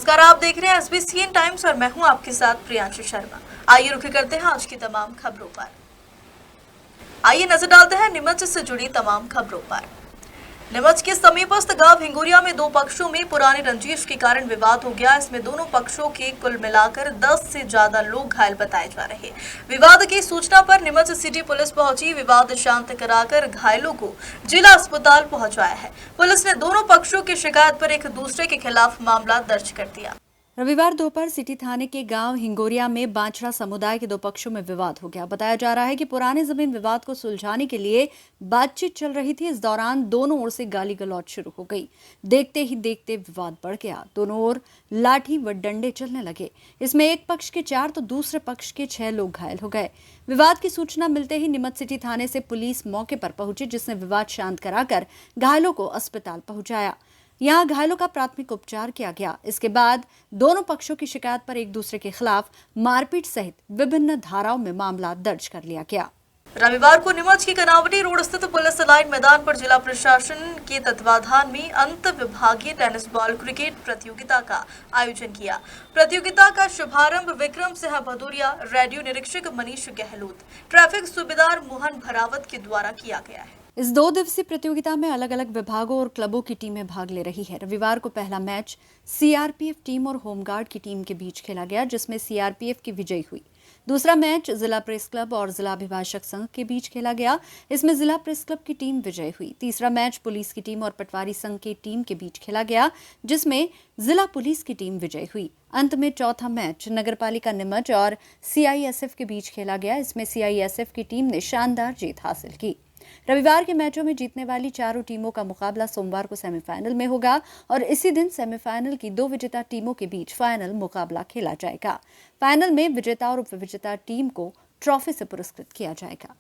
नमस्कार, आप देख रहे हैं SBCN टाइम्स और मैं हूं आपके साथ प्रियांशु शर्मा। आइए रुख करते हैं आज की तमाम खबरों पर। आइए नजर डालते हैं नीमच से जुड़ी तमाम खबरों पर। नीमच के समीपस्थ गांव हिंगोरिया में दो पक्षों में पुरानी रंजिश के कारण विवाद हो गया। इसमें दोनों पक्षों के कुल मिलाकर 10 से ज्यादा लोग घायल बताए जा रहे हैं। विवाद की सूचना पर नीमच सिटी पुलिस पहुंची, विवाद शांत कराकर घायलों को जिला अस्पताल पहुंचाया है। पुलिस ने दोनों पक्षों की शिकायत पर एक दूसरे के खिलाफ मामला दर्ज कर दिया। रविवार दोपहर सिटी थाने के गांव हिंगोरिया में बांछड़ा समुदाय के दो पक्षों में विवाद हो गया। बताया जा रहा है कि पुराने जमीन विवाद को सुलझाने के लिए बातचीत चल रही थी। इस दौरान दोनों ओर से गाली गलौज शुरू हो गई। देखते ही देखते विवाद बढ़ गया। दोनों ओर लाठी व डंडे चलने लगे। इसमें एक पक्ष के 4 तो दूसरे पक्ष के 6 लोग घायल हो गए। विवाद की सूचना मिलते ही नीमच सिटी थाने से पुलिस मौके पर पहुंची, जिसने विवाद शांत कराकर घायलों को अस्पताल पहुंचाया। यहां घायलों का प्राथमिक उपचार किया गया। इसके बाद दोनों पक्षों की शिकायत पर एक दूसरे के खिलाफ मारपीट सहित विभिन्न धाराओं में मामला दर्ज कर लिया गया। रविवार को नीमच की कनावटी रोड स्थित पुलिस लाइन मैदान पर जिला प्रशासन के तत्वाधान में अंत विभागीय टेनिस बॉल क्रिकेट प्रतियोगिता का आयोजन किया। प्रतियोगिता का शुभारंभ विक्रम सिंह भदौरिया, रेडियो निरीक्षक मनीष गहलोत, ट्रैफिक सूबेदार मोहन भरावत के द्वारा किया गया है। इस 2 दिवसीय प्रतियोगिता में अलग अलग विभागों और क्लबों की टीमें भाग ले रही है। रविवार को पहला मैच सीआरपीएफ टीम और होमगार्ड की टीम के बीच खेला गया, जिसमें सीआरपीएफ की विजयी हुई। दूसरा मैच जिला प्रेस क्लब और जिला अभिभाषक संघ के बीच खेला गया। इसमें जिला प्रेस क्लब की टीम विजयी हुई। तीसरा मैच पुलिस की टीम और पटवारी संघ की टीम के बीच खेला गया, जिसमें जिला पुलिस की टीम विजयी हुई। अंत में चौथा मैच नगरपालिका नीमच और सीआईएसएफ के बीच खेला गया। इसमें सीआईएसएफ की टीम ने शानदार जीत हासिल की। रविवार के मैचों में जीतने वाली चारों टीमों का मुकाबला सोमवार को सेमीफाइनल में होगा और इसी दिन सेमीफाइनल की 2 विजेता टीमों के बीच फाइनल मुकाबला खेला जाएगा। फाइनल में विजेता और उपविजेता टीम को ट्रॉफी से पुरस्कृत किया जाएगा।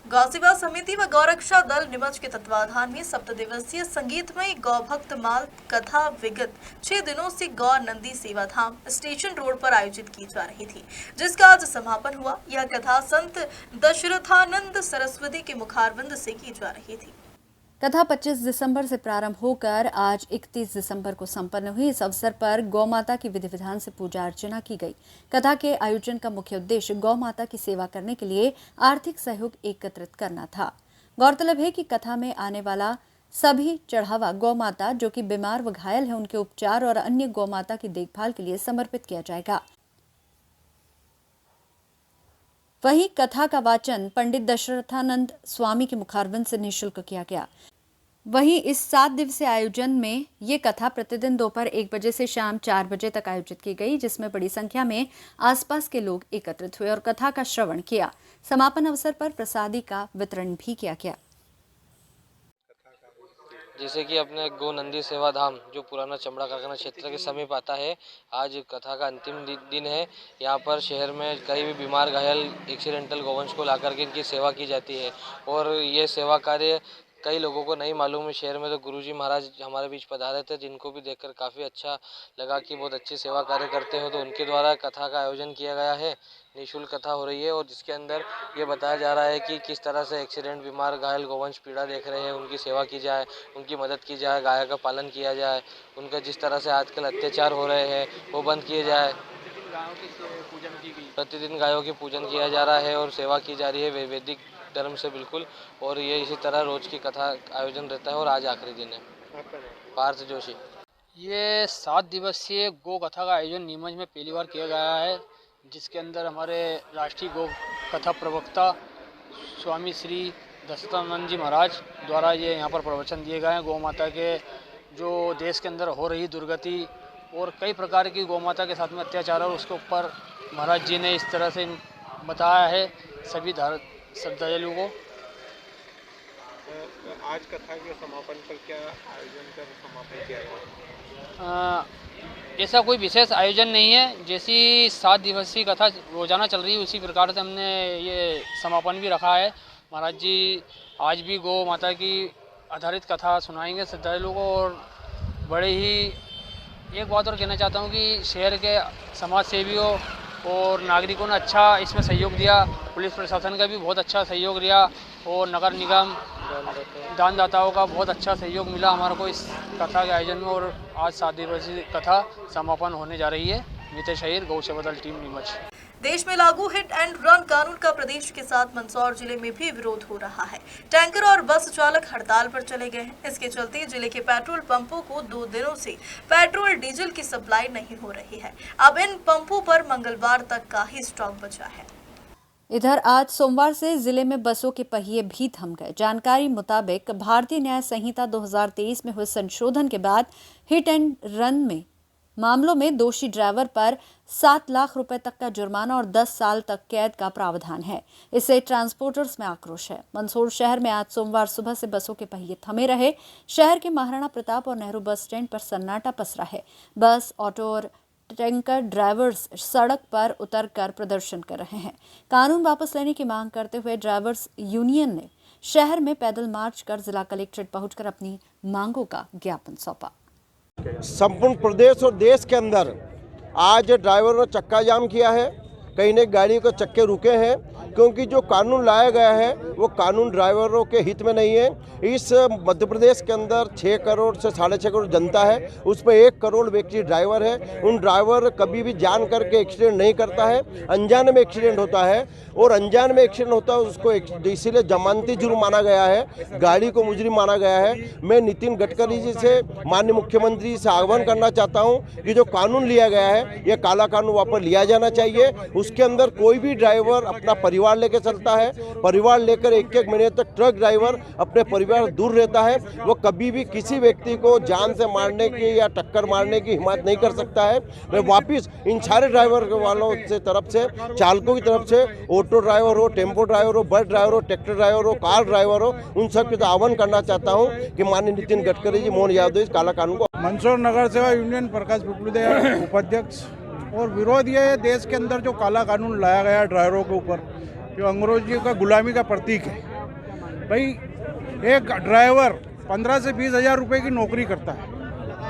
गौसेवा समिति व गौरक्षा दल नीमच के तत्वाधान में 7 दिवसीय संगीतमय गौभक्त माल कथा विगत 6 दिनों से गौ नंदी सेवाधाम स्टेशन रोड पर आयोजित की जा रही थी, जिसका आज समापन हुआ। यह कथा संत दशरथानंद सरस्वती के मुखारविंद से की जा रही थी। कथा 25 दिसंबर से प्रारंभ होकर आज 31 दिसंबर को संपन्न हुई। इस अवसर पर गौ माता की विधि विधान से पूजा अर्चना की गई। कथा के आयोजन का मुख्य उद्देश्य गौ माता की सेवा करने के लिए आर्थिक सहयोग एकत्रित करना था। गौरतलब है कि कथा में आने वाला सभी चढ़ावा गौ माता जो कि बीमार व घायल है उनके उपचार और अन्य गौ माता की देखभाल के लिए समर्पित किया जाएगा। वहीं कथा का वाचन पंडित दशरथानंद स्वामी के मुखारविंद से निःशुल्क किया गया। वहीं इस 7 दिवसीय आयोजन में ये कथा प्रतिदिन दोपहर 1 बजे से शाम 4 बजे तक आयोजित की गई, जिसमें बड़ी संख्या में आसपास के लोग एकत्रित हुए और कथा का श्रवण किया। समापन अवसर पर प्रसादी का वितरण भी किया गया। जैसे कि अपने गो नंदी सेवा धाम जो पुराना चमड़ा कारखाना क्षेत्र के समीप आता है, आज कथा का अंतिम दिन है। यहाँ पर शहर में कई भी बीमार घायल एक्सीडेंटल गौवंश को लाकर के इनकी सेवा की जाती है और ये सेवा कार्य कई लोगों को नहीं मालूम है। शहर में तो गुरुजी महाराज हमारे बीच पधारे थे, जिनको भी देखकर काफ़ी अच्छा लगा कि बहुत अच्छी सेवा कार्य करते हो। तो उनके द्वारा कथा का आयोजन किया गया है। निःशुल्क कथा हो रही है और जिसके अंदर ये बताया जा रहा है कि किस तरह से एक्सीडेंट बीमार घायल गौवंश पीड़ा देख रहे हैं, उनकी सेवा की जाए, उनकी मदद की जाए, गाय का पालन किया जाए, उनका जिस तरह से आजकल अत्याचार हो रहे हैं वो बंद किए जाए। प्रतिदिन गायों की पूजन किया जा रहा है और सेवा की जा रही है वैदिक धर्म से बिल्कुल। और ये इसी तरह रोज की कथा आयोजन रहता है और आज आखिरी दिन है। पार्थ जोशी। ये 7 दिवसीय गौ कथा का आयोजन नीमच में पहली बार किया गया है, जिसके अंदर हमारे राष्ट्रीय गौ कथा प्रवक्ता स्वामी श्री दशरथानंद जी महाराज द्वारा ये यहाँ पर प्रवचन दिए गए हैं। गौ माता के जो देश के अंदर हो रही दुर्गति और कई प्रकार की गौ माता के साथ में अत्याचार और उसके ऊपर महाराज जी ने इस तरह से बताया है सभी श्रद्धालुओं को। आज कथा के समापन पर क्या आयोजन कर समापन किया गया? ऐसा कोई विशेष आयोजन नहीं है। जैसी 7 दिवसीय कथा रोजाना चल रही है उसी प्रकार से हमने ये समापन भी रखा है। महाराज जी आज भी गौ माता की आधारित कथा सुनाएंगे श्रद्धालुओं को। और बड़े ही एक बात और कहना चाहता हूँ कि शहर के समाज सेवियों और नागरिकों ने अच्छा इसमें सहयोग दिया। पुलिस प्रशासन का भी बहुत अच्छा सहयोग दिया और नगर निगम दानदाताओं का बहुत अच्छा सहयोग मिला हमारे को इस कथा के आयोजन में। और आज 7 दिवसीय कथा समापन होने जा रही है। नितेश अहीर, गौ सेवा दल टीम नीमच। देश में लागू हिट एंड रन कानून का प्रदेश के साथ मंदसौर जिले में भी विरोध हो रहा है। टैंकर और बस चालक हड़ताल पर चले गए हैं। इसके चलते जिले के पेट्रोल पंपों को 2 दिनों से पेट्रोल डीजल की सप्लाई नहीं हो रही है। अब इन पंपों पर मंगलवार तक का ही स्टॉक बचा है। इधर आज सोमवार से जिले में बसों के पहिए भी थम गए। जानकारी मुताबिक भारतीय न्याय संहिता 2023 में हुए संशोधन के बाद हिट एंड रन में मामलों में दोषी ड्राइवर पर 7 लाख रुपए तक का जुर्माना और 10 साल तक कैद का प्रावधान है। इससे ट्रांसपोर्टर्स में आक्रोश है। मंदसौर शहर में आज सोमवार सुबह से बसों के पहिए थमे रहे। शहर के महाराणा प्रताप और नेहरू बस स्टैंड पर सन्नाटा पसरा है। बस, ऑटो और टैंकर ड्राइवर्स सड़क पर उतरकर प्रदर्शन कर रहे हैं। कानून वापस लेने की मांग करते हुए ड्राइवर्स यूनियन ने शहर में पैदल मार्च कर जिला कलेक्ट्रेट पहुंचकर अपनी मांगों का ज्ञापन सौंपा। संपूर्ण प्रदेश और देश के अंदर आज ड्राइवरों ने चक्का जाम किया है। कई ने गाड़ी के चक्के रुके हैं क्योंकि जो कानून लाया गया है वो कानून ड्राइवरों के हित में नहीं है। इस मध्य प्रदेश के अंदर 6 करोड़ से 6.5 करोड़ जनता है, उसमें 1 करोड़ व्यक्ति ड्राइवर है। उन ड्राइवर कभी भी जान करके एक्सीडेंट नहीं करता है, अनजान में एक्सीडेंट होता है और अनजान में एक्सीडेंट होता है उसको इसीलिए जमानती जुर्म माना गया है, गाड़ी को मुजरिम माना गया है। मैं नितिन गडकरी जी से, माननीय मुख्यमंत्री से आह्वान करना चाहता हूँ कि जो कानून लिया गया है ये काला कानून वापस लिया जाना चाहिए। उसके अंदर कोई भी ड्राइवर अपना परिवार लेकर चलता है, परिवार लेकर 1-1 महीने तक ट्रक ड्राइवर अपने परिवार दूर रहता है। वो कभी भी किसी व्यक्ति को जान से मारने की या टक्कर मारने की हिम्मत नहीं कर सकता है। मैं वापिस इन सारे ड्राइवर वालों से तरफ से, चालकों की तरफ से, ऑटो ड्राइवर हो, टेम्पो ड्राइवर हो, बस ड्राइवर हो, ट्रैक्टर ड्राइवर हो, कार ड्राइवर हो, उन सब के आह्वान करना चाहता हूँ कि माननीय नितिन गडकरी जी, मोहन यादव इस काला कानून को। मंदसौर नगर सेवा यूनियन प्रकाश पिपलुदे उपाध्यक्ष। और विरोध ये है, देश के अंदर जो काला कानून लाया गया ड्राइवरों के ऊपर, जो अंग्रेजी का गुलामी का प्रतीक है। भाई एक ड्राइवर 15 से 20 हज़ार रुपये की नौकरी करता है,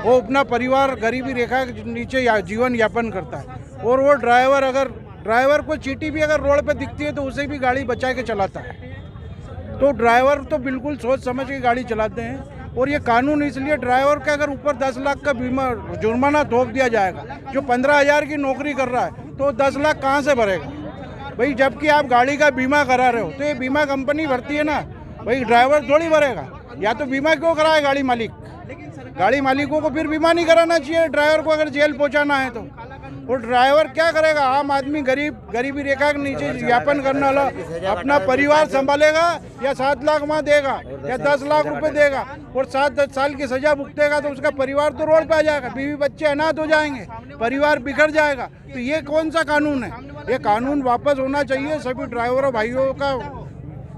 वो अपना परिवार गरीबी रेखा के नीचे जीवन यापन करता है। और वो ड्राइवर को चींटी भी अगर रोड पे दिखती है तो उसे भी गाड़ी बचा के चलाता है। तो ड्राइवर तो बिल्कुल सोच समझ के गाड़ी चलाते हैं। और ये कानून इसलिए ड्राइवर का अगर ऊपर 10 लाख का बीमा जुर्माना थोप दिया जाएगा, जो 15,000 की नौकरी कर रहा है तो 10 लाख कहाँ से भरेगा भाई? जबकि आप गाड़ी का बीमा करा रहे हो तो ये बीमा कंपनी भरती है ना भाई, ड्राइवर थोड़ी भरेगा। या तो बीमा क्यों कराए गाड़ी मालिक? गाड़ी मालिकों को फिर बीमा नहीं कराना चाहिए ड्राइवर को अगर जेल पहुंचाना है तो। और ड्राइवर क्या करेगा? आम आदमी गरीबी रेखा के नीचे यापन करने वाला अपना परिवार संभालेगा या 7 लाख वहाँ देगा या 10 लाख रुपए देगा और 7 साल की सजा भुगतेगा तो उसका परिवार तो रोड पे आ जाएगा, बीवी बच्चे अनाथ हो जाएंगे, परिवार बिखर जाएगा। तो ये कौन सा कानून है? ये कानून वापस होना चाहिए। सभी ड्राइवरों भाइयों का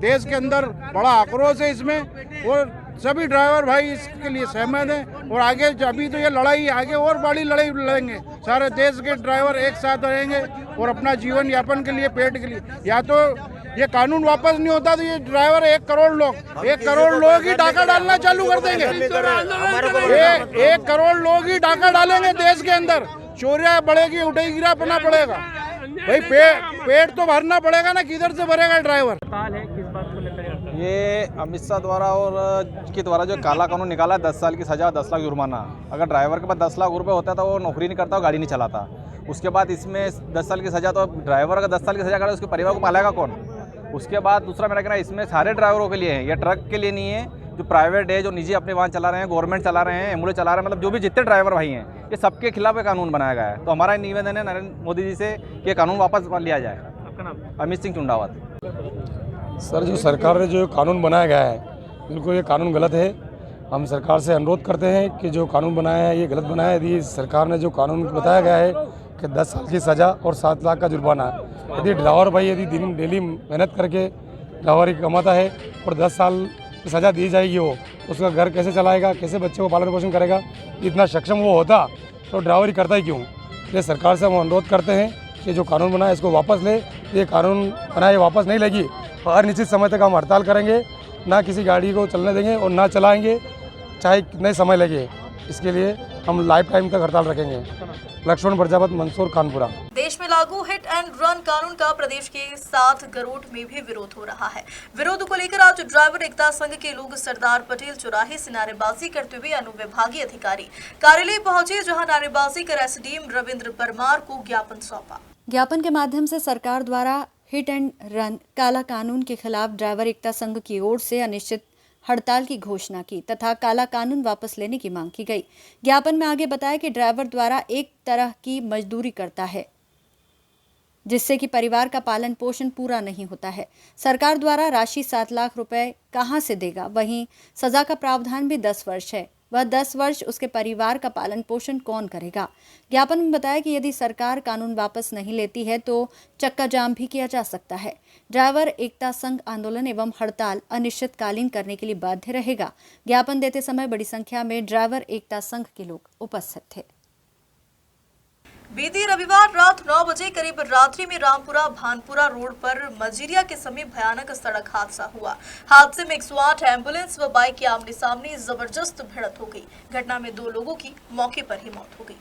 देश के अंदर बड़ा आक्रोश है इसमें और सभी ड्राइवर भाई इसके लिए सहमत हैं। और आगे अभी तो ये लड़ाई आगे और बड़ी लड़ाई लड़ेंगे, सारे देश के ड्राइवर एक साथ रहेंगे और अपना जीवन यापन के लिए, पेट के लिए। या तो ये कानून वापस नहीं होता तो ये ड्राइवर 1 करोड़ लोग ही डाका डालना चालू कर देंगे। 1 करोड़ लोग ही डाका डालेंगे देश के अंदर। चोरियां बढ़ेगी, उठेगी, गिरापना पड़ेगा भाई, पेट तो भरना पड़ेगा ना, किधर से भरेगा ड्राइवर? ये अमित शाह द्वारा और के द्वारा जो काला कानून निकाला है 10 साल की सज़ा, 10 लाख जुर्माना। अगर ड्राइवर के पास 10 लाख रुपए होता तो वो नौकरी नहीं करता, वो गाड़ी नहीं चलाता। उसके बाद इसमें 10 साल की सज़ा, तो ड्राइवर अगर 10 साल की सज़ा करे उसके परिवार को पालेगा कौन? उसके बाद दूसरा मेरा कहना है इसमें सारे ड्राइवरों के लिए है, ये ट्रक के लिए नहीं है। जो प्राइवेट है, जो निजी अपने वाहन चला रहे हैं, गवर्नमेंट चला रहे हैं, एम्बुलेंस चला रहे हैं, मतलब जो भी जितने ड्राइवर भाई हैं, ये सबके खिलाफ ये कानून बनाया गया है। तो हमारा निवेदन है नरेंद्र मोदी जी से कि ये कानून वापस लिया जाए। आपका नाम? अमित सिंह चुंडावत। सर, जो सरकार ने जो कानून बनाया गया है बिल्कुल ये कानून गलत है। हम सरकार से अनुरोध करते हैं कि जो कानून बनाया है ये गलत बनाया है। यदि सरकार ने जो कानून बताया गया है कि 10 साल की सज़ा और 7 लाख का जुर्माना, यदि ड्राइवर भाई यदि दिन डेली मेहनत करके ड्राइवर कमाता है और 10 साल की सज़ा दी जाएगी, वो उसका घर कैसे चलाएगा, कैसे बच्चे को पालन पोषण करेगा? इतना सक्षम वो होता तो ड्राइवरी करता ही क्यों? इसलिए सरकार से हम अनुरोध करते हैं कि जो कानून बना है इसको वापस ले। ये कानून बना है वापस नहीं लेगी, हर निश्चित समय तक हम हड़ताल करेंगे, ना किसी गाड़ी को चलने देंगे और ना चलाएंगे, चाहे कितने समय लगे। इसके लिए हम लाइफ टाइम तक हड़ताल रखेंगे। लक्ष्मण प्रजापत, मंदसौर, कानपुरा। देश में लागू हिट एंड रन कानून का प्रदेश के 7 गरोठ में भी विरोध हो रहा है। विरोध को लेकर आज ड्राइवर एकता संघ के लोग सरदार पटेल चौराहे से नारेबाजी करते हुए अनुविभागीय अधिकारी कार्यालय पहुंचे, जहां नारेबाजी कर एसडीएम रविंद्र परमार को ज्ञापन सौंपा। ज्ञापन के माध्यम से सरकार द्वारा हिट एंड रन काला कानून के खिलाफ ड्राइवर एकता संघ की ओर से अनिश्चित हड़ताल की घोषणा की तथा काला कानून वापस लेने की मांग की गई। ज्ञापन में आगे बताया कि ड्राइवर द्वारा एक तरह की मजदूरी करता है जिससे कि परिवार का पालन पोषण पूरा नहीं होता है। सरकार द्वारा राशि 7 लाख रुपए कहां से देगा? वहीं सजा का प्रावधान भी 10 वर्ष है। वह 10 वर्ष उसके परिवार का पालन पोषण कौन करेगा? ज्ञापन में बताया कि यदि सरकार कानून वापस नहीं लेती है तो चक्का जाम भी किया जा सकता है। ड्राइवर एकता संघ आंदोलन एवं हड़ताल अनिश्चितकालीन करने के लिए बाध्य रहेगा। ज्ञापन देते समय बड़ी संख्या में ड्राइवर एकता संघ के लोग उपस्थित थे। बीती रविवार रात 9 बजे करीब रात्रि में रामपुरा भानपुरा रोड पर मजीरिया के समीप भयानक सड़क हादसा हुआ। हादसे में 108 एम्बुलेंस व बाइक के आमने सामने जबरदस्त भिड़ंत हो गई। घटना में 2 लोगों की मौके पर ही मौत हो गई।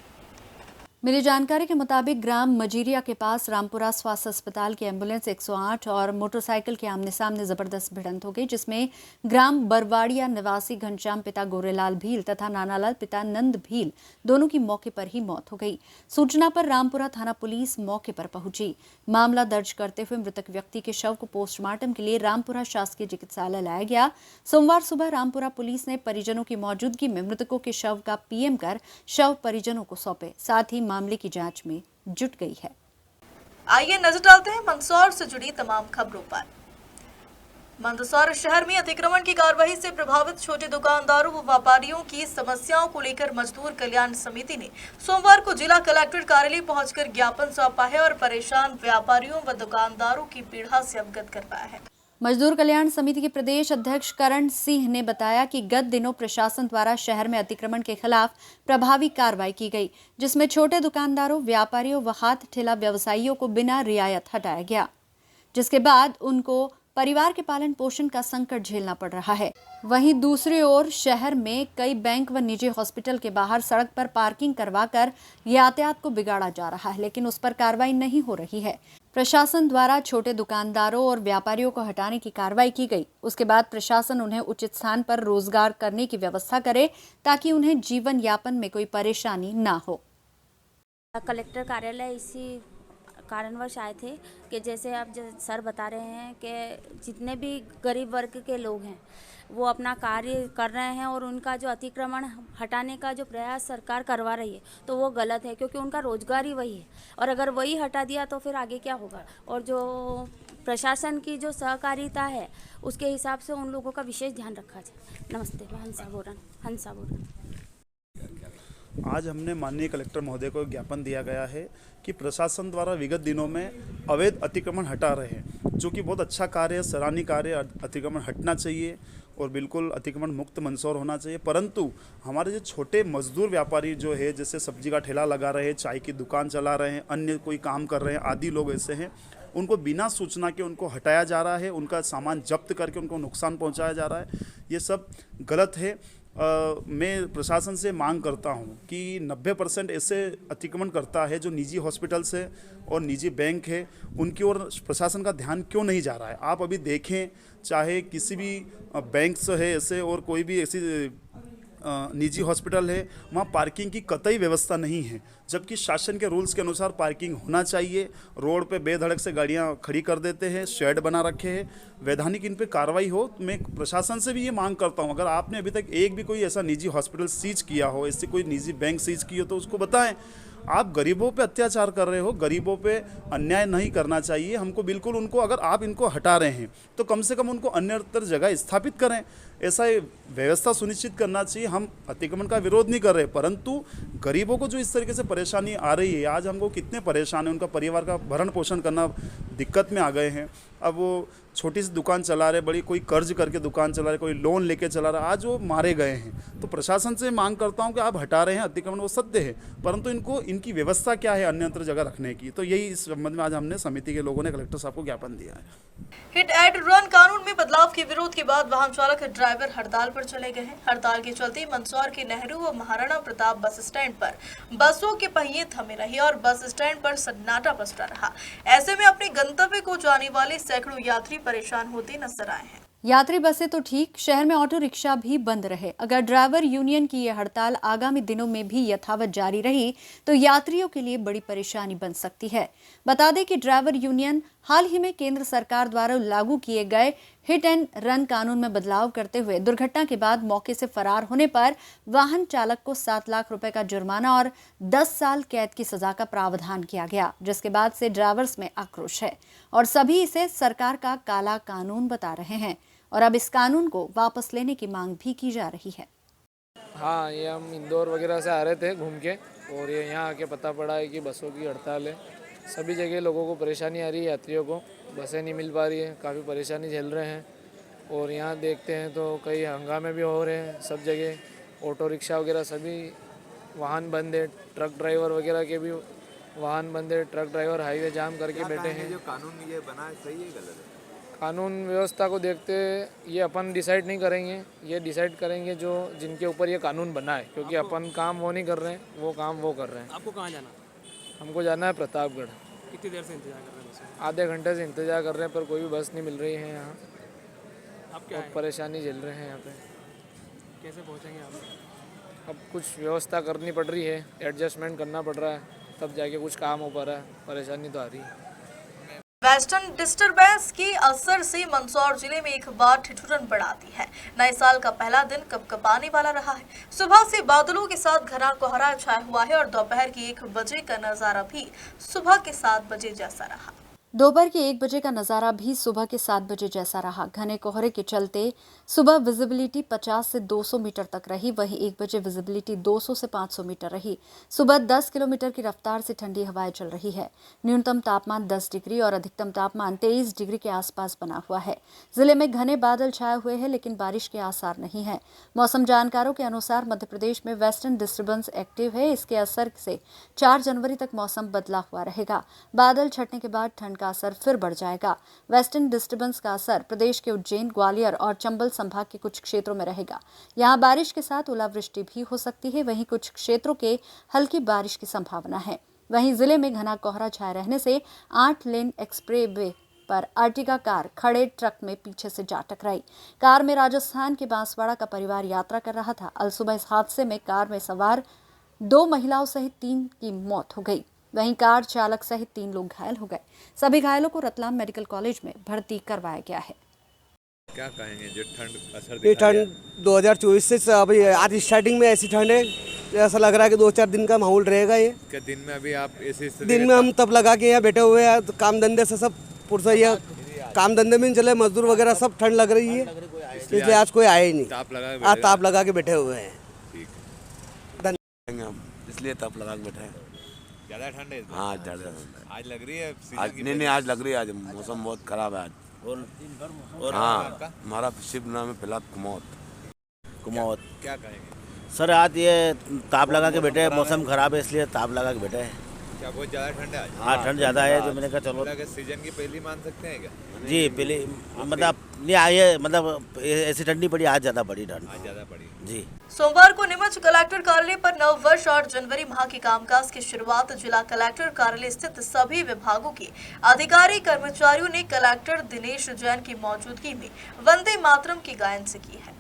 मिली जानकारी के मुताबिक ग्राम मजीरिया के पास रामपुरा स्वास्थ्य अस्पताल की एम्बुलेंस 108 और मोटरसाइकिल के आमने सामने जबरदस्त भिड़ंत हो गई, जिसमें ग्राम बरवाड़िया निवासी घनश्याम पिता गोरेलाल भील तथा नानालाल पिता नंद भील दोनों की मौके पर ही मौत हो गई। सूचना पर रामपुरा थाना पुलिस मौके पर पहुंची। मामला दर्ज करते हुए मृतक व्यक्ति के शव को पोस्टमार्टम के लिए रामपुरा शासकीय चिकित्सालय लाया गया। सोमवार सुबह रामपुरा पुलिस ने परिजनों की मौजूदगी में मृतकों के शव का पीएम कर शव परिजनों को सौंपे, साथ ही मामले की जांच में जुट गई है। आइए नजर डालते हैं मंदसौर से जुड़ी तमाम खबरों पर। मंदसौर शहर में अतिक्रमण की कार्रवाई से प्रभावित छोटे दुकानदारों व व्यापारियों की समस्याओं को लेकर मजदूर कल्याण समिति ने सोमवार को जिला कलेक्टर कार्यालय पहुंचकर ज्ञापन सौंपा है और परेशान व्यापारियों व दुकानदारों की पीड़ा से अवगत करवाया है। मजदूर कल्याण समिति के प्रदेश अध्यक्ष करण सिंह ने बताया कि गत दिनों प्रशासन द्वारा शहर में अतिक्रमण के खिलाफ प्रभावी कार्रवाई की गई, जिसमें छोटे दुकानदारों, व्यापारियों व हाथ ठेला व्यवसायियों को बिना रियायत हटाया गया, जिसके बाद उनको परिवार के पालन पोषण का संकट झेलना पड़ रहा है। वहीं दूसरी ओर शहर में कई बैंक व निजी हॉस्पिटल के बाहर सड़क पर पार्किंग करवाकर यातायात को बिगाड़ा जा रहा है, लेकिन उस पर कार्रवाई नहीं हो रही है। प्रशासन द्वारा छोटे दुकानदारों और व्यापारियों को हटाने की कार्रवाई की गई। उसके बाद प्रशासन उन्हें उचित स्थान पर रोजगार करने की व्यवस्था करे ताकि उन्हें जीवन यापन में कोई परेशानी ना हो। कलेक्टर कार्यालय इसी कारणवश आए थे कि जैसे आप सर बता रहे हैं कि जितने भी गरीब वर्ग के लोग हैं वो अपना कार्य कर रहे हैं और उनका जो अतिक्रमण हटाने का जो प्रयास सरकार करवा रही है तो वो गलत है, क्योंकि उनका रोजगार ही वही है और अगर वही हटा दिया तो फिर आगे क्या होगा। और जो प्रशासन की जो सहकारिता है उसके हिसाब से उन लोगों का विशेष ध्यान रखा जाए। नमस्ते, मैं हंसा बोरन। आज हमने माननीय कलेक्टर महोदय को ज्ञापन दिया गया है कि प्रशासन द्वारा विगत दिनों में अवैध अतिक्रमण हटा रहे हैं, जो कि बहुत अच्छा कार्य है, सराहनीय कार्य। अतिक्रमण हटना चाहिए और बिल्कुल अतिक्रमण मुक्त मंदसौर होना चाहिए। परंतु हमारे जो छोटे मजदूर व्यापारी जो है, जैसे सब्जी का ठेला लगा रहे हैं, चाय की दुकान चला रहे हैं, अन्य कोई काम कर रहे हैं, आदि लोग ऐसे हैं, उनको बिना सूचना के उनको हटाया जा रहा है, उनका सामान जब्त करके उनको नुकसान पहुंचाया जा रहा है। ये सब गलत है। मैं प्रशासन से मांग करता हूं कि 90% ऐसे अतिक्रमण करता है जो निजी हॉस्पिटल्स है और निजी बैंक है, उनकी ओर प्रशासन का ध्यान क्यों नहीं जा रहा है। आप अभी देखें, चाहे किसी भी बैंक्स है ऐसे और कोई भी ऐसी निजी हॉस्पिटल है, वहाँ पार्किंग की कतई व्यवस्था नहीं है, जबकि शासन के रूल्स के अनुसार पार्किंग होना चाहिए। रोड पे बेधड़क से गाड़ियाँ खड़ी कर देते हैं, शेड बना रखे हैं। वैधानिक इन पे कार्रवाई हो। मैं प्रशासन से भी ये मांग करता हूँ, अगर आपने अभी तक एक भी कोई ऐसा निजी हॉस्पिटल सीज किया हो, ऐसी कोई निजी बैंक सीज की हो तो उसको बताएं। आप गरीबों पे अत्याचार कर रहे हो, गरीबों पे अन्याय नहीं करना चाहिए हमको। बिल्कुल उनको, अगर आप इनको हटा रहे हैं तो कम से कम उनको अन्यत्र जगह स्थापित करें। ऐसा व्यवस्था सुनिश्चित करना चाहिए। हम अतिक्रमण का विरोध नहीं कर रहे, परंतु गरीबों को जो इस तरीके से परेशानी आ रही है, आज हमको कितने परेशान हैं, उनका परिवार का भरण पोषण करना दिक्कत में आ गए हैं। अब वो छोटी सी दुकान चला रहे, बड़ी कोई कर्ज करके दुकान चला रहे, कोई लोन लेके चला रहा, आज वो मारे गए हैं। तो प्रशासन से मांग करता हूं कि आप हटा रहे हैं अतिक्रमण, वो सत्य है, परंतु इनको इनकी व्यवस्था क्या है अन्यत्र जगह रखने की। तो यही इस संबंध में आज हमने समिति के लोगों ने कलेक्टर साहब को ज्ञापन दिया है। हिट एंड रन कानून में बदलाव के विरोध के बाद वाहन चालक ड्राइवर हड़ताल पर चले गए हैं। हड़ताल के चलते मंदसौर के नेहरू व महाराणा प्रताप बस स्टैंड पर बसों के पहिए थमे रहे और बस स्टैंड पर सन्नाटा पसरा रहा। ऐसे में अपने गंतव्य को जाने वाले सैकड़ों यात्री परेशान होते नजर आए हैं। यात्री बसें तो ठीक, शहर में ऑटो रिक्शा भी बंद रहे। अगर ड्राइवर यूनियन की यह हड़ताल आगामी दिनों में भी यथावत जारी रही तो यात्रियों के लिए बड़ी परेशानी बन सकती है। बता दें कि ड्राइवर यूनियन हाल ही में केंद्र सरकार द्वारा लागू किए गए हिट एंड रन कानून में बदलाव करते हुए दुर्घटना के बाद मौके से फरार होने पर वाहन चालक को 7 लाख रुपए का जुर्माना और 10 साल कैद की सजा का प्रावधान किया गया, जिसके बाद से ड्राइवर्स में आक्रोश है और सभी इसे सरकार का काला कानून बता रहे हैं और अब इस कानून को वापस लेने की मांग भी की जा रही है। हाँ, ये हम इंदौर वगैरह से आ रहे थे घूम के और ये यहाँ आके पता पड़ा है कि बसों की हड़ताल है। सभी जगह लोगों को परेशानी आ रही है, यात्रियों को बसें नहीं मिल पा रही है, काफ़ी परेशानी झेल रहे हैं। और यहाँ देखते हैं तो कई हंगामे भी हो रहे हैं सब जगह, ऑटो रिक्शा वगैरह सभी वाहन बंद है, ट्रक ड्राइवर वगैरह के भी वाहन बंद है, ट्रक ड्राइवर हाईवे जाम करके बैठे हैं। जो कानून ये बना है सही है गलत है? कानून व्यवस्था को देखते ये अपन डिसाइड नहीं करेंगे, ये डिसाइड करेंगे जो जिनके ऊपर ये कानून बना है, क्योंकि अपन काम वो नहीं कर रहे हैं, वो काम वो कर रहे हैं। आपको कहाँ जाना? हमको जाना है प्रतापगढ़। कितनी देर से इंतजार कर रहे हैं? आधे घंटे से इंतजार कर रहे हैं पर कोई भी बस नहीं मिल रही है यहाँ। आप क्या बहुत परेशानी झेल रहे हैं यहाँ पे। कैसे पहुँचेंगे आप? अब कुछ व्यवस्था करनी पड़ रही है, एडजस्टमेंट करना पड़ रहा है, तब जाके कुछ काम हो पा रहा है। परेशानी तो आ रही है। वेस्टर्न डिस्टर्बेंस के असर से मंदसौर जिले में एक बार ठिठुरन बढ़ाती है। नए साल का पहला दिन कपकपाने वाला रहा है। सुबह से बादलों के साथ घना कोहरा छाया हुआ है और दोपहर के 1 बजे का नजारा भी सुबह के 7 बजे जैसा रहा। दोपहर के 1 बजे का नज़ारा भी सुबह के 7 बजे जैसा रहा। घने कोहरे के चलते सुबह विजिबिलिटी 50 से 200 मीटर तक रही, वहीं 1 बजे विजिबिलिटी 200 से 500 मीटर रही। सुबह 10 किलोमीटर की रफ्तार से ठंडी हवाएं चल रही है। न्यूनतम तापमान 10 डिग्री और अधिकतम तापमान 23 डिग्री के आसपास बना हुआ है। जिले में घने बादल छाए हुए हैं लेकिन बारिश के आसार नहीं है। मौसम जानकारों के अनुसार मध्य प्रदेश में वेस्टर्न डिस्टर्बेंस एक्टिव है। इसके असर से 4 जनवरी तक मौसम बदला हुआ रहेगा। बादल छटने के बाद ठंड का असर फिर बढ़ जाएगा। वेस्टर्न डिस्टर्बेंस का असर प्रदेश के उज्जैन, ग्वालियर और चंबल संभाग के कुछ क्षेत्रों में रहेगा। यहां बारिश के साथ ओलावृष्टि भी हो सकती है। वहीं कुछ क्षेत्रों के हल्की बारिश की संभावना है। वहीं जिले में घना कोहरा छाए रहने से 8 लेन एक्सप्रेसवे पर अर्टिगा कार खड़े ट्रक में पीछे से जा टकराई। कार में राजस्थान के बांसवाड़ा का परिवार यात्रा कर रहा था। अलसुबह इस हादसे में कार में सवार 2 महिलाओं सहित 3 की मौत हो गई। वहीं कार चालक सहित 3 लोग घायल हो गए। सभी घायलों को रतलाम मेडिकल कॉलेज में भर्ती करवाया गया है। क्या कहेंगे जो ठंड असर ये ठंड 2024 से अभी आज स्टार्टिंग में ऐसी ठंड है, ऐसा लग रहा है कि 2-4 दिन का माहौल रहेगा। ये क्या दिन में अभी आप ऐसे दिन में हम तब लगा के यहाँ बैठे हुए हैं, तो काम धंधे से सब पुरसा ही है, काम धंधे में चले, मजदूर वगैरह सब ठंड लग रही है, इसलिए आज कोई आया ही नहीं। आज ताप लगा के बैठे हुए हैं। इसलिए ताप लगा के बैठे हैं। ज्यादा ठंड है? हाँ ज़्यादा ठंड है। आज लग रही है आज नहीं आज लग रही है। आज मौसम बहुत खराब है आज। और हाँ, हमारा शिव नाम है फिलहाल कुमावत। क्या कहेंगे सर? आज ये ताप लगा के बैठे हैं, मौसम खराब है इसलिए ताप लगा के बैठे हैं। क्या बहुत ज़्यादा ठंड है आज? हाँ, ठंड ज़्यादा है तो मैंने कहा चलो। सीजन की पहली मान सकते हैं क्या? जी पहले मतलब नहीं आई है, मतलब ऐसी ठंडी पड़ी, आज ज़्यादा पड़ी ठंड। आज ज़्यादा पड़ी जी। सोमवार को नीमच कलेक्टर कार्यालय पर नव वर्ष और जनवरी माह के कामकाज की शुरुआत जिला कलेक्टर कार्यालय स्थित सभी विभागों के अधिकारी कर्मचारियों ने कलेक्टर दिनेश जैन की मौजूदगी में वंदे मातरम के गायन से की है।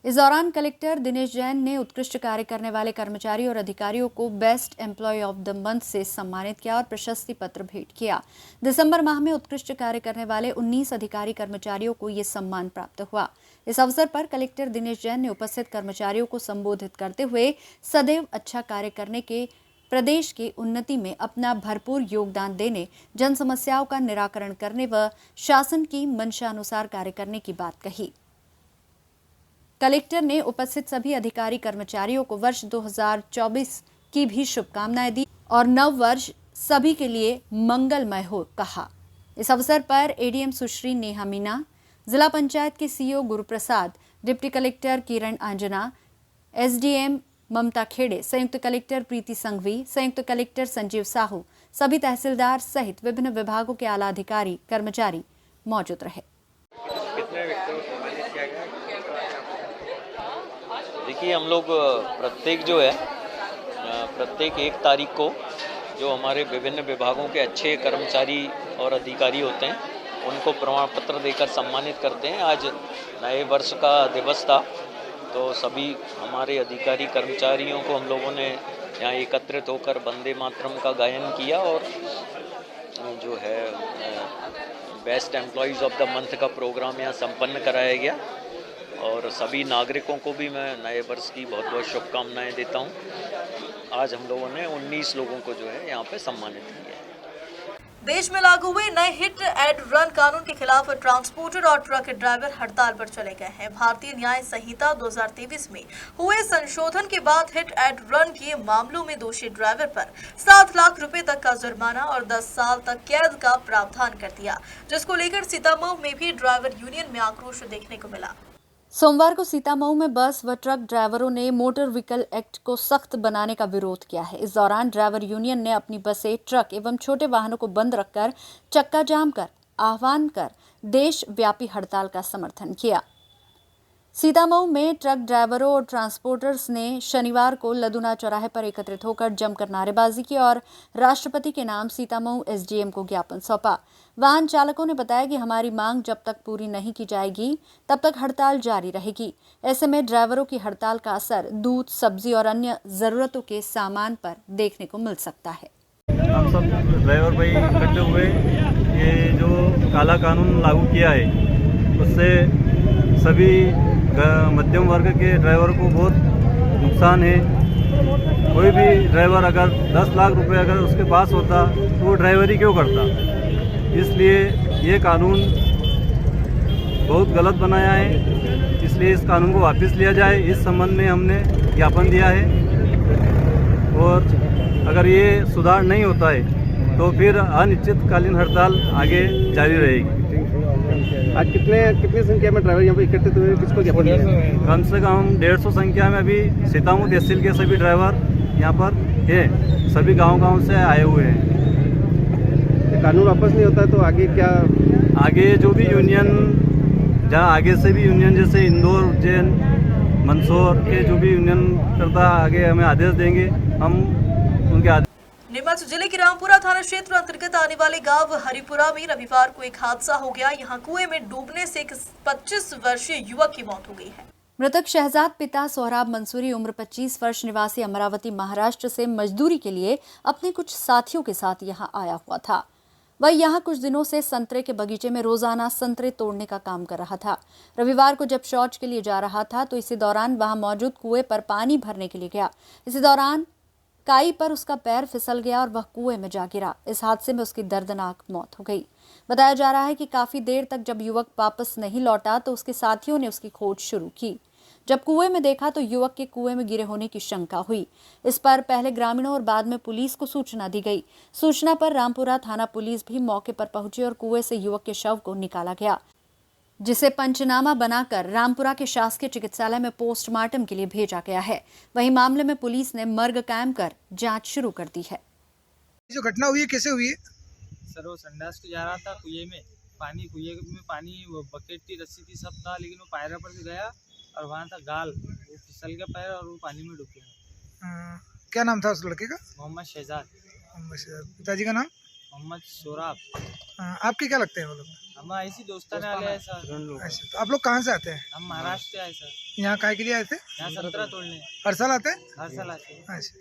इस दौरान कलेक्टर दिनेश जैन ने उत्कृष्ट कार्य करने वाले कर्मचारियों और अधिकारियों को best employee of the month से सम्मानित किया और प्रशस्ति पत्र भेंट किया। दिसंबर माह में उत्कृष्ट कार्य करने वाले 19 अधिकारी कर्मचारियों को ये सम्मान प्राप्त हुआ। इस अवसर पर कलेक्टर दिनेश जैन ने उपस्थित कर्मचारियों को संबोधित करते हुए सदैव अच्छा कार्य करने के, प्रदेश की उन्नति में अपना भरपूर योगदान देने, जन समस्याओं का निराकरण करने व शासन की मंशानुसार कार्य करने की बात कही। कलेक्टर ने उपस्थित सभी अधिकारी कर्मचारियों को वर्ष 2024 की भी शुभकामनाएं दी और नव वर्ष सभी के लिए मंगलमय हो कहा। इस अवसर पर एडीएम सुश्री नेहा मीना, जिला पंचायत के सीईओ गुरुप्रसाद, डिप्टी कलेक्टर किरण आंजना, एसडीएम ममता खेड़े, संयुक्त कलेक्टर प्रीति संघवी, संयुक्त कलेक्टर संजीव साहू, सभी तहसीलदार सहित विभिन्न विभागों के आला अधिकारी, कर्मचारी मौजूद रहे। कितने व्यक्तियों को सम्मानित किया गया? देखिए, हम लोग प्रत्येक 1 तारीख को जो हमारे विभिन्न विभागों के अच्छे कर्मचारी और अधिकारी होते हैं उनको प्रमाण पत्र देकर सम्मानित करते हैं। आज नए वर्ष का दिवस था, तो सभी हमारे अधिकारी कर्मचारियों को हम लोगों ने यहाँ एकत्रित होकर वंदे मातरम का गायन किया और जो है best employees of the month का प्रोग्राम यहाँ संपन्न कराया गया। और सभी नागरिकों को भी मैं नए वर्ष की बहुत बहुत शुभकामनाएं देता हूँ। आज हम लोगों ने 19 लोगों को जो है यहाँ पे सम्मानित किया है। देश में लागू हुए नए हिट एंड रन कानून के खिलाफ ट्रांसपोर्टर और ट्रक ड्राइवर हड़ताल पर चले गए हैं। भारतीय न्याय संहिता 2023 में हुए संशोधन के बाद हिट एंड रन के मामलों में दोषी ड्राइवर पर 7 लाख रुपए तक का जुर्माना और 10 साल तक कैद का प्रावधान कर दिया, जिसको लेकर सीतामऊ में भी ड्राइवर यूनियन में आक्रोश देखने को मिला। सोमवार को सीतामऊ में बस व ट्रक ड्राइवरों ने मोटर व्हीकल एक्ट को सख्त बनाने का विरोध किया है। इस दौरान ड्राइवर यूनियन ने अपनी बसें, ट्रक एवं छोटे वाहनों को बंद रखकर चक्का जाम कर आह्वान कर देशव्यापी हड़ताल का समर्थन किया। सीतामऊ में ट्रक ड्राइवरों और ट्रांसपोर्टर्स ने शनिवार को लदुना चौराहे पर एकत्रित होकर जमकर नारेबाजी की और राष्ट्रपति के नाम सीतामऊ एसडीएम को ज्ञापन सौंपा। वाहन चालकों ने बताया कि हमारी मांग जब तक पूरी नहीं की जाएगी तब तक हड़ताल जारी रहेगी। ऐसे में ड्राइवरों की हड़ताल का असर दूध, सब्जी और अन्य जरूरतों के सामान पर देखने को मिल सकता है। हम सब ड्राइवर भाई इकट्ठे हुए, ये जो काला कानून लागू किया है उससे सभी मध्यम वर्ग के ड्राइवर को बहुत नुकसान है। कोई भी ड्राइवर अगर 10 लाख रुपए अगर उसके पास होता तो वो ड्राइवरी क्यों करता। इसलिए ये कानून बहुत गलत बनाया है, इसलिए इस कानून को वापस लिया जाए। इस संबंध में हमने ज्ञापन दिया है और अगर ये सुधार नहीं होता है तो फिर अनिश्चितकालीन हड़ताल आगे जारी रहेगी। आज कितने संख्या में ड्राइवर यहाँ पे इकट्ठे हुए, किसको ज्ञापन दिया? कम से कम 150 संख्या में अभी सीतामऊ तहसील के सभी ड्राइवर यहाँ पर है, सभी गांव से आए हुए हैं। कानून वापस नहीं होता तो आगे क्या? आगे जो भी यूनियन, जहाँ आगे से भी यूनियन जैसे इंदौर, उज्जैन, मंदसौर के जो भी यूनियन करता आगे हमें आदेश देंगे, हम उनके आदेश। नीमच जिले के रामपुरा थाना क्षेत्र अंतर्गत आने वाले गांव हरिपुरा में रविवार को एक हादसा हो गया। यहां कुएं में डूबने से एक 25 वर्षीय युवक की मौत हो गई है। मृतक शहजाद पिता सोहराब मंसूरी उम्र 25 वर्ष निवासी अमरावती महाराष्ट्र से मजदूरी के लिए अपने कुछ साथियों के साथ यहां आया हुआ था। वह यहां कुछ दिनों से संतरे के बगीचे में रोजाना संतरे तोड़ने का काम कर रहा था। रविवार को जब शौच के लिए जा रहा था तो इसी दौरान वहां मौजूद कुएं पर पानी भरने के लिए गया। इसी दौरान काई पर उसका पैर फिसल गया और वह कुएं में जा गिरा। इस हादसे में उसकी दर्दनाक मौत हो गई। बताया जा रहा है कि काफी देर तक जब युवक वापस नहीं लौटा तो उसके साथियों ने उसकी खोज शुरू की। जब कुएं में देखा तो युवक के कुएं में गिरे होने की शंका हुई। इस पर पहले ग्रामीणों और बाद में पुलिस को सूचना दी गई। सूचना पर रामपुरा थाना पुलिस भी मौके पर पहुंची और कुएं से युवक के शव को निकाला गया, जिसे पंचनामा बनाकर रामपुरा के शासकीय चिकित्सालय में पोस्टमार्टम के लिए भेजा गया है। वहीं मामले में पुलिस ने मर्ग कायम कर जांच शुरू कर दी है। जो घटना हुई है कैसे हुई है? सर वो संडास को जा रहा था, कुएं में पानी वो बकेट थी, रस्सी थी, सब था, लेकिन वो पायरा पर से गया और वहाँ था गाल, वो फिसल गया पैर और वो पानी में डूब गया। क्या नाम था उस लड़के का? मोहम्मद शहजाद। पिताजी का नाम? मोहम्मद सोराब। आपके क्या लगते हैं वो लोग? हम ऐसी दोस्ताना वाले हैं सर। अच्छा, तो आप लोग कहाँ से आते हैं? हम महाराष्ट्र से आए सर। यहाँ काय के लिए आए थे? यहाँ संतरा तोड़ने। हर साल आते हैं? हर साल आते हैं। अच्छा,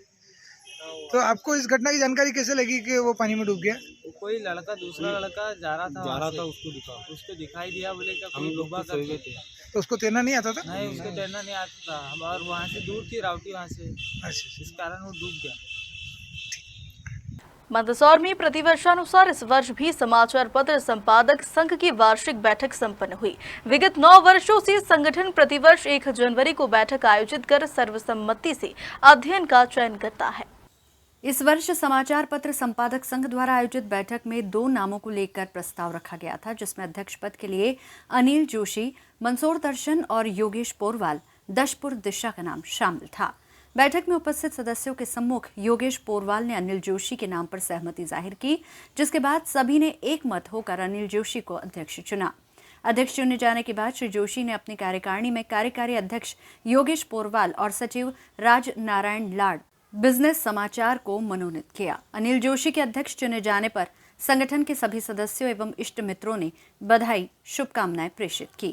तो आपको इस घटना की जानकारी कैसे लगी कि वो पानी में डूब गया? कोई लड़का, दूसरा लड़का जा रहा था, उसको दिखाई दिया, बोले क्या कोई डूबा करके थे। तो उसको तैरना नहीं आता था? नहीं, उसको तैरना नहीं आता था। हम और वहाँ से दूर थी रावटी, वहाँ से, इस कारण वो डूब गया। मंदसौर में प्रतिवर्षानुसार इस वर्ष भी समाचार पत्र संपादक संघ की वार्षिक बैठक संपन्न हुई। विगत 9 वर्षों से संगठन प्रतिवर्ष 1 जनवरी को बैठक आयोजित कर सर्वसम्मति से अध्ययन का चयन करता है। इस वर्ष समाचार पत्र संपादक संघ द्वारा आयोजित बैठक में 2 नामों को लेकर प्रस्ताव रखा गया था, जिसमें अध्यक्ष पद के लिए अनिल जोशी, मंसूर दर्शन और योगेश पोरवाल दशपुर दिशा का नाम शामिल था। बैठक में उपस्थित सदस्यों के सम्मुख योगेश पोरवाल ने अनिल जोशी के नाम पर सहमति जाहिर की, जिसके बाद सभी ने एक मत होकर अनिल जोशी को अध्यक्ष चुना। अध्यक्ष चुने जाने के बाद श्री जोशी ने अपनी कार्यकारिणी में कार्यकारी अध्यक्ष योगेश पोरवाल और सचिव राज नारायण लाड बिजनेस समाचार को मनोनीत किया। अनिल जोशी के अध्यक्ष चुने जाने पर संगठन के सभी सदस्यों एवं इष्ट मित्रों ने बधाई शुभकामनाएं प्रेषित की।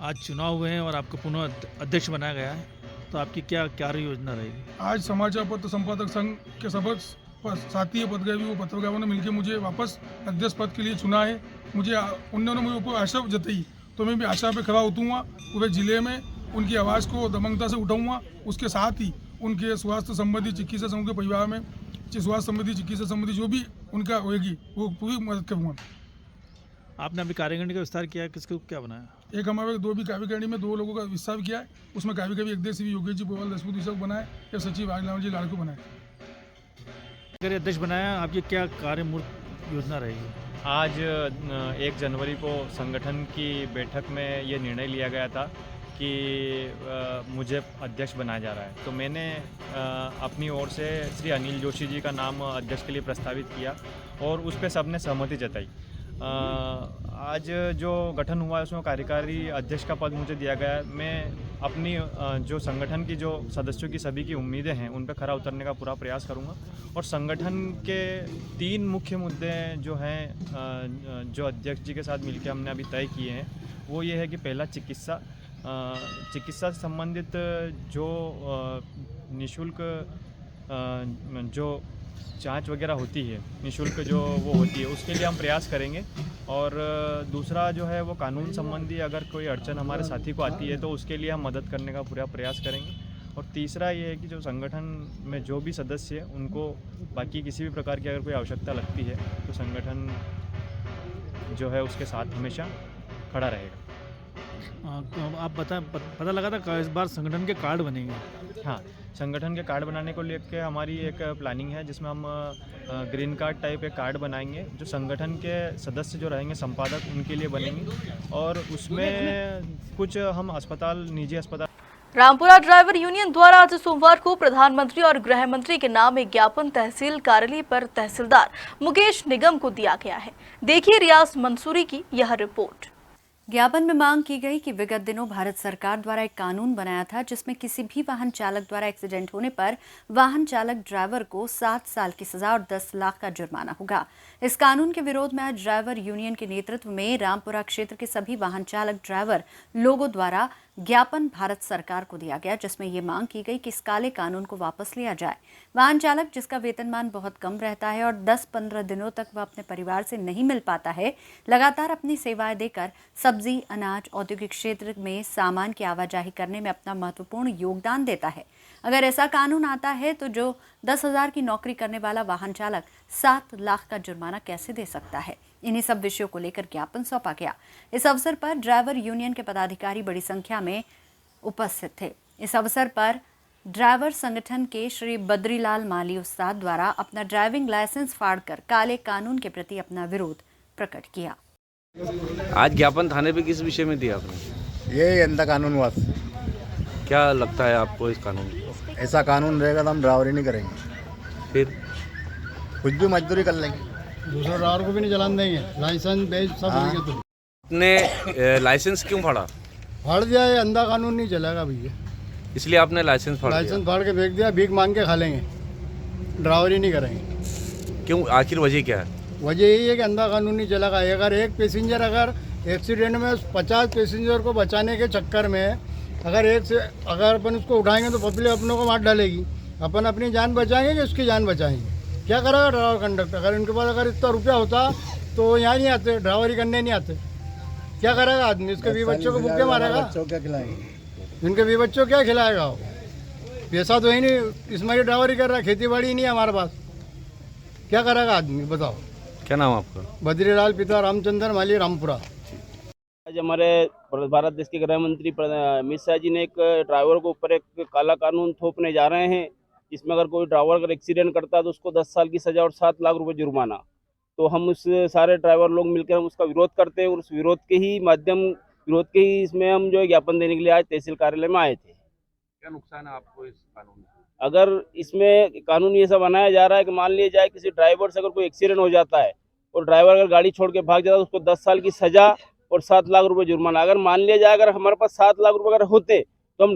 आज चुनाव हुए हैं और आपको पुनः अध्यक्ष बनाया गया है, तो आपकी क्या कार्य योजना रहेगी? आज समाचार पत्र संपादक संघ के सब साथी पत्रकार वो पत्रकारों ने मिलकर मुझे वापस अध्यक्ष पद के लिए चुना है। उन्होंने मुझे ऊपर आशा जताई, तो मैं भी आशा पे खड़ा उतरूँगा। पूरे जिले में उनकी आवाज़ को दमंगता से उठाऊँगा। उसके साथ ही उनके स्वास्थ्य संबंधी चिकित्सा समूह के परिवार में स्वास्थ्य संबंधी चिकित्सा संबंधी जो भी उनका होगी वो पूरी मदद करूँगा। आपने अभी कार्यकारिणी का विस्तार किया है, किसको क्या बनाया? एक हमारे 2 भी कार्यकारिणी में 2 लोगों का विस्तार किया है। उसमें कभी अध्यक्ष योगेश जी पोरवाल दशपुर दिशा को बनाए या सचिव राजनारायण जी लाल को बनाए। अगर अध्यक्ष बनाया, आपकी क्या कार्य योजना रहेगी? आज 1 जनवरी को संगठन की बैठक में ये निर्णय लिया गया था कि मुझे अध्यक्ष बनाया जा रहा है, तो मैंने अपनी ओर से श्री अनिल जोशी जी का नाम अध्यक्ष के लिए प्रस्तावित किया और उस पर सबने सहमति जताई। आज जो गठन हुआ है उसमें कार्यकारी अध्यक्ष का पद मुझे दिया गया है। मैं अपनी जो संगठन की जो सदस्यों की सभी की उम्मीदें हैं उन पर खरा उतरने का पूरा प्रयास करूंगा और संगठन के 3 मुख्य मुद्दे जो हैं जो अध्यक्ष जी के साथ मिलकर हमने अभी तय किए हैं वो ये है कि पहला चिकित्सा से संबंधित जो निःशुल्क जो जांच वगैरह होती है, निःशुल्क जो वो होती है, उसके लिए हम प्रयास करेंगे। और दूसरा जो है वो कानून संबंधी अगर कोई अड़चन हमारे साथी को आती है तो उसके लिए हम मदद करने का पूरा प्रयास करेंगे। और तीसरा ये है कि जो संगठन में जो भी सदस्य हैं उनको बाकी किसी भी प्रकार की अगर कोई आवश्यकता लगती है तो संगठन जो है उसके साथ हमेशा खड़ा रहेगा। आप पता लगा था इस बार संगठन के कार्ड बनेंगे? हाँ, संगठन के कार्ड बनाने को लेकर हमारी एक प्लानिंग है जिसमें हम ग्रीन कार्ड टाइप एक कार्ड बनाएंगे जो संगठन के सदस्य जो रहेंगे संपादक उनके लिए बनेंगे और उसमें कुछ हम अस्पताल निजी अस्पताल। रामपुरा ड्राइवर यूनियन द्वारा आज सोमवार को प्रधानमंत्री और गृह मंत्री के नाम एक ज्ञापन तहसील कार्यालय पर तहसीलदार मुकेश निगम को दिया गया है। देखिए रियाज मंसूरी की यह रिपोर्ट। ज्ञापन में मांग की गई कि विगत दिनों भारत सरकार द्वारा एक कानून बनाया था जिसमें किसी भी वाहन चालक द्वारा एक्सीडेंट होने पर वाहन चालक ड्राइवर को 7 साल की सजा और 10 लाख का जुर्माना होगा। इस कानून के विरोध में आज ड्राइवर यूनियन के नेतृत्व में रामपुरा क्षेत्र के सभी वाहन चालक ड्राइवर लोगों द्वारा ज्ञापन भारत सरकार को दिया गया, जिसमें ये मांग की गई कि इस काले कानून को वापस लिया जाए। वाहन चालक जिसका वेतनमान बहुत कम रहता है और 10-15 दिनों तक वह अपने परिवार से नहीं मिल पाता है, लगातार अपनी सेवाएं देकर सब्जी, अनाज, औद्योगिक क्षेत्र में सामान की आवाजाही करने में अपना महत्वपूर्ण योगदान देता है। अगर ऐसा कानून आता है तो जो 10,000 की नौकरी करने वाला वाहन चालक 7 लाख का जुर्माना कैसे दे सकता है? इन्हीं सब विषयों को लेकर ज्ञापन सौंपा गया। इस अवसर पर ड्राइवर यूनियन के पदाधिकारी बड़ी संख्या में उपस्थित थे। इस अवसर पर ड्राइवर संगठन के श्री बद्रीलाल माली उस्ताद द्वारा अपना ड्राइविंग लाइसेंस फाड़कर काले कानून के प्रति अपना विरोध प्रकट किया। आज ज्ञापन थाने पे किस विषय में दिया आपने? ये अंधा कानून वास। क्या लगता है आपको इस कानून? ऐसा कानून रहेगा तो हम ड्राइवरी नहीं करेंगे, फिर कुछ भी मजदूरी कर लेंगे, दूसरे ड्राइवर को भी नहीं चलाने देंगे। लाइसेंस बेच सब लेंगे। तो आपने लाइसेंस क्यों फाड़ा? फाड़ दिया, ये अंधा कानून नहीं चलेगा भैया, इसलिए आपने लाइसेंस फाड़ दिया। लाइसेंस फाड़ के फेंक दिया, भीख मांग के खा लेंगे, ड्राइवरी नहीं करेंगे। क्यों, आखिर वजह क्या है? वजह यही है कि अंधा कानून नहीं चलेगा। अगर एक पैसेंजर अगर एक्सीडेंट में 50 पैसेंजर को बचाने के चक्कर में अगर अपन उसको उठाएंगे तो पब्लिक अपनों को मार डालेगी। अपन अपनी जान बचाएंगे कि उसकी जान बचाएंगे? क्या करेगा ड्राइवर कंडक्टर? अगर इनके पास अगर इतना रुपया होता तो यहाँ नहीं आते, ड्राइवरी करने नहीं आते। क्या करेगा आदमी? उसके भी बच्चों को भूखे मारेगा, क्या खिलाएंगे? इनके भी बच्चों क्या खिलाएगा? पैसा तो ही नहीं, इसमें ड्राइवरी कर रहा है, खेती बाड़ी नहीं है हमारे पास, क्या करेगा आदमी बताओ? क्या नाम आपका? बद्रीलाल पिता रामचंद्र माली, रामपुरा। आज हमारे भारत देश के गृह मंत्री अमित शाह जी ने एक ड्राइवर के ऊपर एक काला कानून थोपने जा रहे हैं, इसमें अगर कोई ड्राइवर अगर एक्सीडेंट करता है तो उसको 10 साल की सज़ा और 7 लाख रुपए जुर्माना। तो हम उस सारे ड्राइवर लोग मिलकर हम उसका विरोध करते हैं और उस विरोध के ही इसमें हम जो है ज्ञापन देने के लिए आज तहसील कार्यालय में आए थे। क्या नुकसान है आपको इस कानून से? अगर इसमें कानून ये सब बनाया जा रहा है कि मान लिया जाए किसी ड्राइवर से अगर कोई एक्सीडेंट हो जाता है और ड्राइवर अगर गाड़ी छोड़ के भाग जाता है तो उसको 10 साल की सज़ा और 7 लाख रुपए जुर्माना। अगर मान लिया जाए अगर हमारे पास 7 लाख रुपए अगर होते तो हम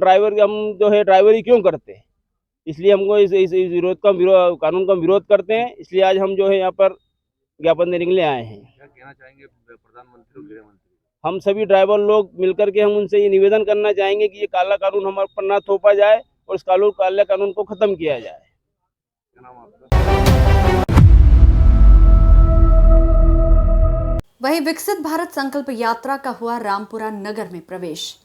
जो है ड्राइवरी क्यों करते। इसलिए हमको इस कानून का विरोध करते हैं। इसलिए आज हम जो है यहाँ पर ज्ञापन देने के लिए आए हैं। क्या कहना चाहेंगे प्रधानमंत्री और गृह मंत्री? हम सभी ड्राइवर लोग मिलकर के हम उनसे ये निवेदन करना चाहेंगे कि ये काला कानून हमारे पर ना थोपा जाए और इस काले कानून को खत्म किया जाए। क्या नाम आपका? वहीं विकसित भारत संकल्प यात्रा का हुआ रामपुरा नगर में प्रवेश।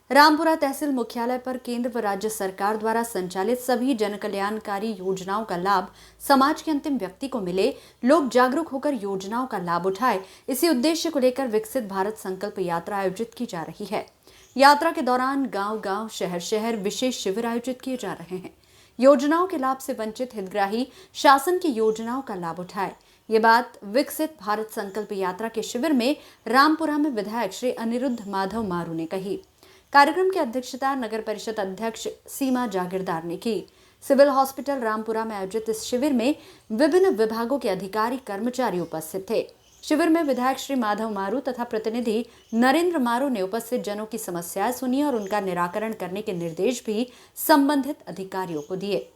रामपुरा तहसील मुख्यालय पर केंद्र व राज्य सरकार द्वारा संचालित सभी जनकल्याणकारी योजनाओं का लाभ समाज के अंतिम व्यक्ति को मिले, लोग जागरूक होकर योजनाओं का लाभ उठाए, इसी उद्देश्य को लेकर विकसित भारत संकल्प यात्रा आयोजित की जा रही है। यात्रा के दौरान गांव-गांव, शहर-शहर विशेष शिविर आयोजित किए जा रहे हैं। योजनाओं के लाभ से वंचित हितग्राही शासन की योजनाओं का लाभ उठाए। ये बात विकसित भारत संकल्प यात्रा के शिविर में रामपुरा में विधायक श्री अनिरुद्ध माधव मारू ने कही। कार्यक्रम की अध्यक्षता नगर परिषद अध्यक्ष सीमा जागीरदार ने की। सिविल हॉस्पिटल रामपुरा में आयोजित इस शिविर में विभिन्न विभागों के अधिकारी कर्मचारी उपस्थित थे। शिविर में विधायक श्री माधव मारू तथा प्रतिनिधि नरेंद्र मारू ने उपस्थित जनों की समस्याएं सुनी और उनका निराकरण करने के निर्देश भी संबंधित अधिकारियों को दिए।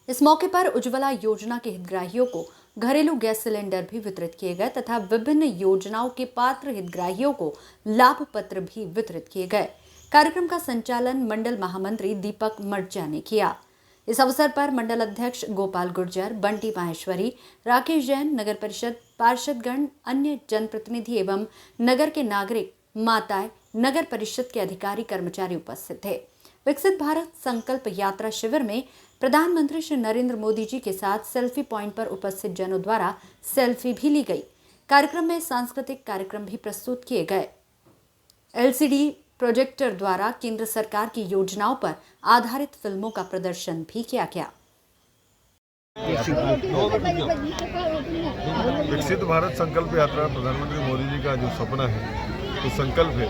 इस मौके पर उज्ज्वला योजना के हितग्राहियों को घरेलू गैस सिलेंडर भी वितरित किए गए तथा विभिन्न योजनाओं के पात्र हितग्राहियों को लाभ पत्र भी वितरित किए गए। कार्यक्रम का संचालन मंडल महामंत्री दीपक मर्चा ने किया। इस अवसर पर मंडल अध्यक्ष गोपाल गुर्जर, बंटी माहेश्वरी, राकेश जैन, नगर परिषद पार्षदगण, अन्य जनप्रतिनिधि एवं नगर के नागरिक, माताएं, नगर परिषद के अधिकारी कर्मचारी उपस्थित थे। विकसित भारत संकल्प यात्रा शिविर में प्रधानमंत्री श्री नरेंद्र मोदी जी के साथ सेल्फी पॉइंट पर उपस्थित जनों द्वारा सेल्फी भी ली गई। कार्यक्रम में सांस्कृतिक कार्यक्रम भी प्रस्तुत किए गए। एलसीडी प्रोजेक्टर द्वारा केंद्र सरकार की योजनाओं पर आधारित फिल्मों का प्रदर्शन भी किया गया। विकसित भारत संकल्प यात्रा प्रधानमंत्री मोदी जी का जो सपना है, तो संकल्प है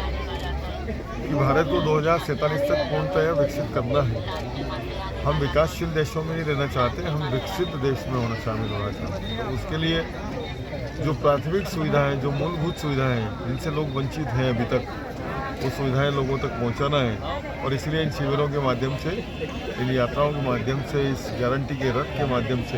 कि भारत को 2047 तक पूर्णतः विकसित करना है। हम विकासशील देशों में नहीं रहना चाहते, हम विकसित देश में शामिल होना चाहते हैं। तो उसके लिए जो प्राथमिक सुविधाएं, जो मूलभूत सुविधाएं जिनसे लोग वंचित हैं अभी तक, वो सुविधाएं लोगों तक पहुंचाना है। और इसलिए इन शिविरों के माध्यम से, इन यात्राओं के माध्यम से, इस गारंटी के रथ के माध्यम से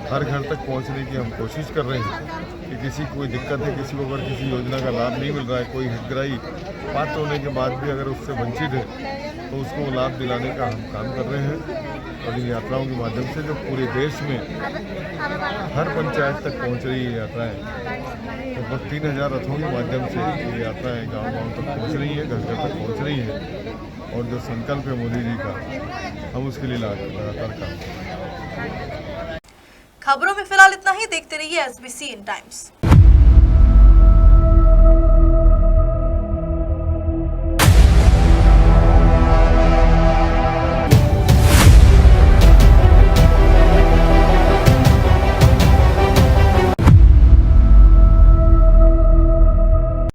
हर घर तक पहुंचने की हम कोशिश कर रहे हैं कि किसी को कोई दिक्कत है, किसी को अगर किसी योजना का लाभ नहीं मिल रहा है, कोई हितग्राही पात्र होने के बाद भी अगर उससे वंचित है तो उसको लाभ दिलाने का हम काम कर रहे हैं। और इन यात्राओं के माध्यम से जो पूरे देश में हर पंचायत तक पहुंच रही है यात्राएं, लगभग 3000 रथों के माध्यम से ये यात्राएं गांव-गांव तक पहुंच रही है, घर-घर तक पहुंच रही है। और जो संकल्प है मोदी जी का, हम उसके लिए लगातार काम कर रहे हैं। खबरों में फिलहाल इतना ही। देखते रहिए SBC इन टाइम्स।